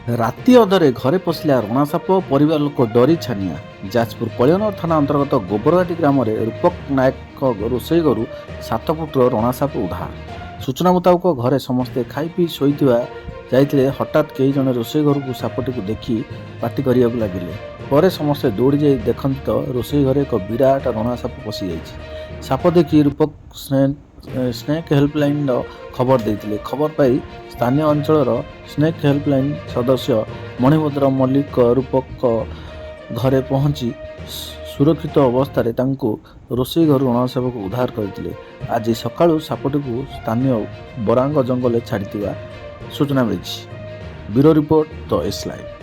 ରାତି ଅଧରେ ଘରେ ପଶିଲା ରଣାସାପ, ପରିବାର ଲୋକ ଡରି ଛାନିଆ। ଯାଜପୁର କଳିଅନ ଥାନା ଅନ୍ତର୍ଗତ ଗୋବରଘାଟି ଗ୍ରାମରେ ରୂପକ ନାୟକଙ୍କ ରୋଷେଇ ଘରୁ 7 ଫୁଟର ରଣାସାପ ଉଦ୍ଧାର। ସୂଚନା ମୁତାବକ ଘରେ ସମସ୍ତେ ଖାଇ ପିଇ ଶୋଇଥିବା ଯାଇଥିଲେ। ହଠାତ୍ କେହି ଜଣେ ରୋଷେଇ ଘରକୁ ସାପଟିକୁ ଦେଖି ପାଟି କରିବାକୁ ଲାଗିଲେ। ପରେ ସମସ୍ତେ ଦୌଡ଼ି ଯାଇ ଦେଖନ୍ତି ତ ରୋଷେଇ ଘରେ ଏକ ବିରାଟ ରଣାସାପ ପଶିଯାଇଛି। ସାପ ଦେଖି ରୂପକ ସ୍ନେକ୍ ହେଲ୍ପଲାଇନ୍ର ଖବର ଦେଇଥିଲେ। ଖବର ପାଇ ସ୍ଥାନୀୟ ଅଞ୍ଚଳର ସ୍ନେକ୍ ହେଲ୍ପଲାଇନ୍ ସଦସ୍ୟ ମଣିଭଦ୍ର ମଲ୍ଲିକ ରୂପକଙ୍କ ଘରେ ପହଞ୍ଚି ସୁରକ୍ଷିତ ଅବସ୍ଥାରେ ତାଙ୍କୁ ରୋଷେଇ ଘରୁ ରଣାସାପକୁ ଉଦ୍ଧାର କରିଥିଲେ। ଆଜି ସକାଳୁ ସାପଟିକୁ ସ୍ଥାନୀୟ ବରାଙ୍ଗ ଜଙ୍ଗଲରେ ଛାଡ଼ିଥିବା ସୂଚନା ମିଳିଛି। ବ୍ୟୁରୋ ରିପୋର୍ଟ, ଦ ଏସ୍ ଲାଇଭ୍।